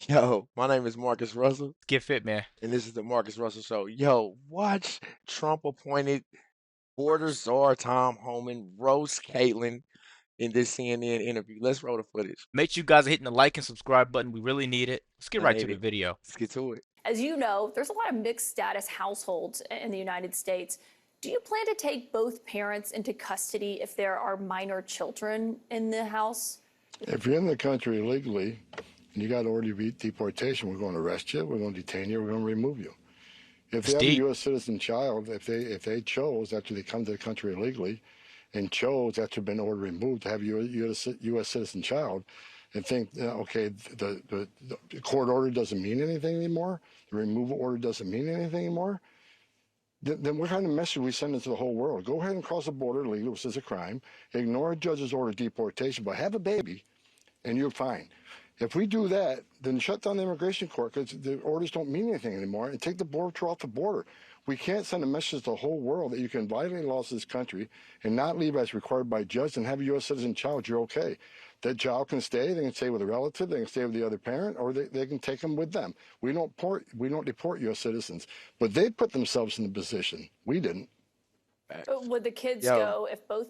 Yo, my name is Marcus Russell, Get fit, man. and this is the Marcus Russell Show. Yo, watch Trump appointed border czar Tom Homan roast Caitlyn in this CNN interview. Let's roll the footage. Make sure you guys are hitting the like and subscribe button. We really need it. Let's get I right to need the it. video. Let's get to it. As you know, there's a lot of mixed status households in the United States. Do you plan to take both parents into custody if there are minor children in the house? If you're in the country illegally and you got to order deportation, we're going to arrest you, we're going to detain you, we're going to remove you. If It's they have a deep. U.S. citizen child, if they chose after they come to the country illegally and chose after been ordered removed to have a U.S. citizen child, and think, okay, the court order doesn't mean anything anymore, the removal order doesn't mean anything anymore, then what kind of message we send into the whole world? Go ahead and cross the border illegally, which is a crime. Ignore a judge's order of deportation, but have a baby, and you're fine. If we do that, then shut down the immigration court because the orders don't mean anything anymore, and take the border patrol off the border. We can't send a message to the whole world that you can violate laws of this country and not leave as required by judge and have a U.S. citizen child. You're okay. That child can stay. They can stay with a relative. They can stay with the other parent, or they can take them with them. We don't deport U.S. citizens, but they put themselves in the position. We didn't. Facts. Would the kids Yo, go if both?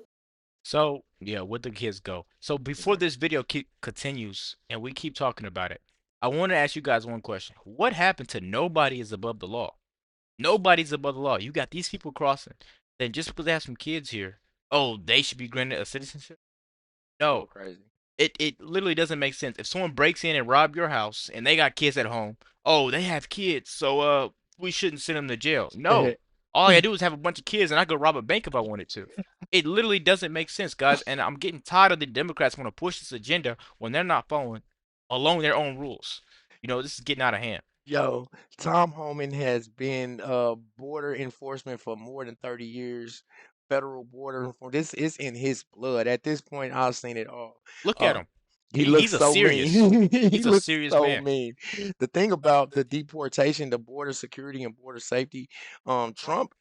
So, yeah, where'd the kids go? So before exactly. this video continues and we keep talking about it, I want to ask you guys one question. What happened to nobody is above the law? Nobody's above the law. You got these people crossing. Then just because they have some kids here, oh, they should be granted a citizenship? So No. crazy. It literally doesn't make sense. If someone breaks in and rob your house and they got kids at home, oh, they have kids, so we shouldn't send them to jail. No. All I gotta do is have a bunch of kids and I could rob a bank if I wanted to. It literally doesn't make sense, guys, and I'm getting tired of the Democrats want to push this agenda when they're not following along their own rules. This is getting out of hand. Yo, Tom Homan has been border enforcement for more than 30 years. Federal border enforcement. This is in his blood. At this point, I've seen it all. Look at Uh, him. he looks He's a so serious. mean. He He's a looks serious so man. mean. The thing about the deportation, the border security and border safety, Trump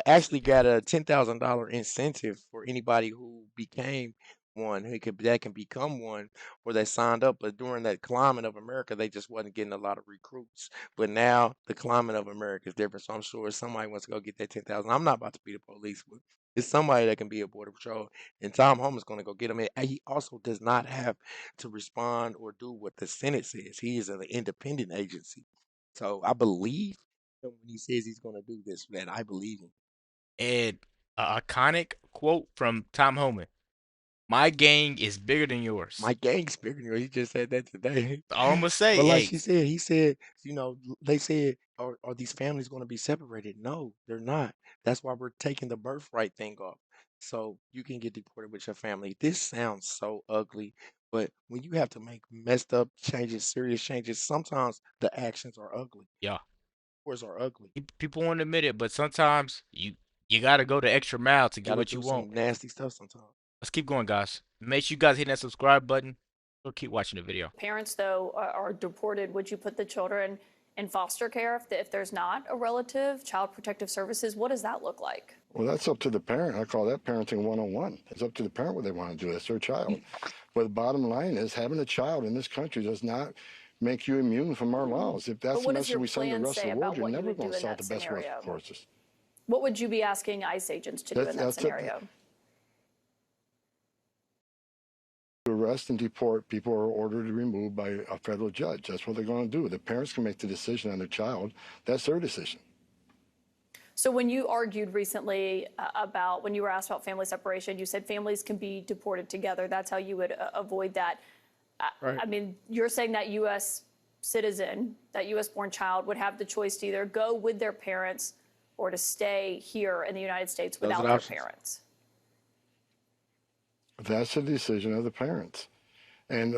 actually got a $10,000 incentive for anybody who became one, that can become one, or they signed up. But during that climate of America, they just wasn't getting a lot of recruits. But now the climate of America is different. So I'm sure if somebody wants to go get that 10,000, I'm not about to be the police, but it's somebody that can be a border patrol. And Tom Homan's going to go get him. And he also does not have to respond or do what the Senate says. He is an independent agency. So I believe him when he says he's going to do this, man. I believe him. And a iconic quote from Tom Homan. My gang is bigger than yours. My gang's bigger than yours. He just said that today. All I'm gonna say, But like hey, she said, he said, they said, are these families going to be separated? No, they're not. That's why we're taking the birthright thing off. So you can get deported with your family. This sounds so ugly, but when you have to make messed up changes, serious changes, sometimes the actions are ugly. yeah, Words are ugly. people won't admit it, but sometimes you gotta go the extra mile to get Gotta what you do want. some nasty stuff sometimes. Let's keep going, guys. Make sure you guys hit that subscribe button. We'll keep watching the video. Parents, though, are deported, would you put the children in foster care if there's not a relative? Child Protective Services, what does that look like? Well, that's up to the parent. I call that parenting 101. It's up to the parent what they want to do. That's their child. But the bottom line is having a child in this country does not make you immune from our laws. If But that's the what does message your we send to the plan rest of say the world, about you're what you never would going do to in solve that the best scenario? courses. What would you be asking ICE agents to do in that That's up scenario? to arrest and deport people who are ordered to remove by a federal judge. That's what they're going to do. The parents can make the decision on their child. That's their decision. So when you argued recently about when you were asked about family separation, you said families can be deported together. That's how you would avoid that. Right. I mean, you're saying that U.S. citizen, that U.S. born child would have the choice to either go with their parents or to stay here in the United States Those are without the their options. parents. That's the decision of the parents. And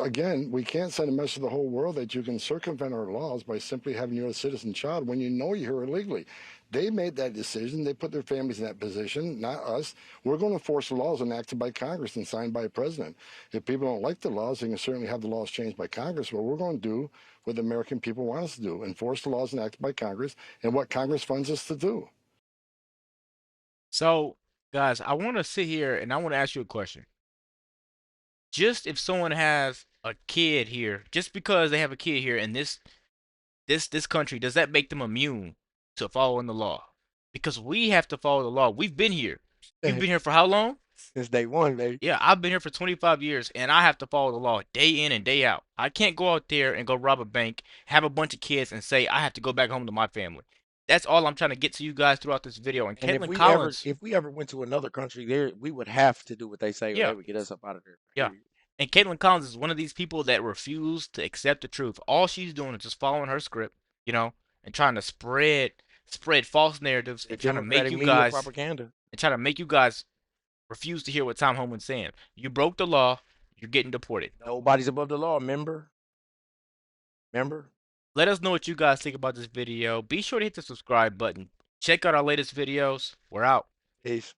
again, we can't send a message to the whole world that you can circumvent our laws by simply having your citizen child when you know you're here illegally. They made that decision. They put their families in that position, not us. We're going to enforce the laws enacted by Congress and signed by a president. If people don't like the laws, they can certainly have the laws changed by Congress. What we're going to do what the American people want us to do, enforce the laws enacted by Congress and what Congress funds us to do. So, guys, I want to sit here and I want to ask you a question. Just if someone has a kid here, just because they have a kid here in this country, does that make them immune to following the law? Because we have to follow the law. We've been here. You've been here for how long? Since day one, baby. Yeah, I've been here for 25 years and I have to follow the law day in and day out. I can't go out there and go rob a bank, have a bunch of kids, and say I have to go back home to my family. That's all I'm trying to get to you guys throughout this video. And And Caitlin Collins, if we ever went to another country, there we would have to do what they say, or yeah, they would get us up out of there. yeah. Period. And Caitlin Collins is one of these people that refuse to accept the truth. All she's doing is just following her script, you know, and trying to spread false narratives The Democratic media propaganda. and try to make you guys refuse to hear what Tom Homan's saying. You broke the law, you're getting deported. Nobody's above the law. Remember. Let us know what you guys think about this video. Be sure to hit the subscribe button. Check out our latest videos. We're out. Peace.